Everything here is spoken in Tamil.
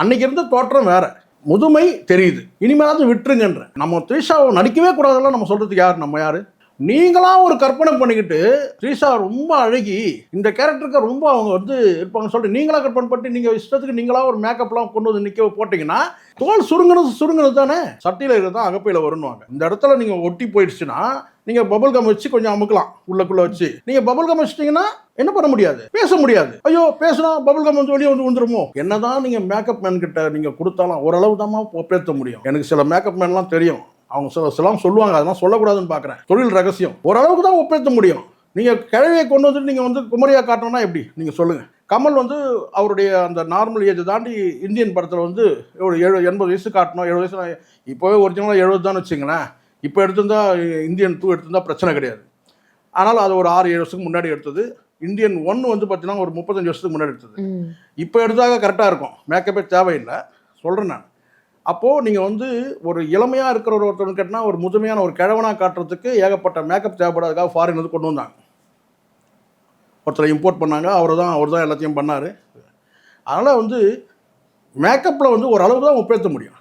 அன்னைக்கு இருந்த தோற்றம் வேற, முதுமை தெரியுது, இனிமேலாவது விட்டுருங்கன்ற. நம்ம த்ரிஷாவை நடிக்கவே கூடாதெல்லாம் நம்ம சொல்றதுக்கு யார், நம்ம யாரு? நீங்களா ஒரு கற்பனை பண்ணிக்கிட்டு த்ரிஷா ரொம்ப அழகி, இந்த கேரக்டருக்கு ரொம்ப அவங்க வந்து இருப்பாங்க சொல்லிட்டு நீங்களா கற்பனை பண்ணி நீங்க இஷ்டத்துக்கு நீங்களா ஒரு மேக்கப்லாம் கொண்டு வந்து நிக்க போட்டீங்கன்னா தோல் சுருங்குனது தானே. சட்டியில இருக்கிறதா அகப்பையில வரும்னுவாங்க. இந்த இடத்துல நீங்க ஒட்டி போயிடுச்சுன்னா நீங்க பபுள் கம் வச்சு கொஞ்சம் அமுக்கலாம், உள்ளக்குள்ள வச்சு. நீங்க பபுள் கம் வச்சிட்டீங்கன்னா என்ன பண்ண முடியாது, பேச முடியாது. ஐயோ பேசினா பபுள் கம் வந்து வெளியே வந்து வந்துருமோ. என்னதான் நீங்க மேக்கப் மேன் கிட்ட நீங்க கொடுத்தாலும் ஓரளவு தான் ஒப்பேற்ற முடியும். எனக்கு சில மேக்கப் மேன்லாம் தெரியும், அவங்க சிலாம் சொல்லுவாங்க, அதெல்லாம் சொல்லக்கூடாதுன்னு பார்க்குறேன், தொழில் ரகசியம். ஓரளவுக்கு தான் ஒப்பேற்ற முடியும். நீங்கள் கிழவியை கொண்டு வந்துட்டு நீங்கள் வந்து குமரியாக காட்டணும்னா எப்படி நீங்கள் சொல்லுங்கள். கமல் வந்து அவருடைய அந்த நார்மல் ஏஜ் தாண்டி இந்தியன் படத்தில் வந்து ஒரு 80 வயசு காட்டணும், 70 வயசு. இப்போவே ஒரிஜினலாக 70 தான் வச்சுங்களேன். இப்போ எடுத்திருந்தா இந்தியன் 2 எடுத்திருந்தா பிரச்சனை கிடையாது. ஆனால் அது ஒரு 6-7 வருஷத்துக்கு முன்னாடி எடுத்தது. இந்தியன் 1 வந்து பார்த்தீங்கன்னா ஒரு 35 வருஷத்துக்கு முன்னாடி எடுத்தது. இப்போ எடுத்தாக கரெக்டாக இருக்கும், மேக்கப்பே தேவையில்லை சொல்கிறேன் நான். அப்போது நீங்கள் வந்து ஒரு இளமையாக இருக்கிற ஒருத்தர் கேட்டால் ஒரு முதுமையான ஒரு கிழவனாக காட்டுறதுக்கு ஏகப்பட்ட மேக்கப் தேவைப்படாதுக்காக ஃபாரின் வந்து கொண்டு வந்தாங்க. ஒருத்தரை இம்போர்ட் பண்ணாங்க, அவர் தான் எல்லாத்தையும் பண்ணார். அதனால் வந்து மேக்கப்பில் வந்து ஒரு அளவு தான் ஒப்பேற்ற முடியும்.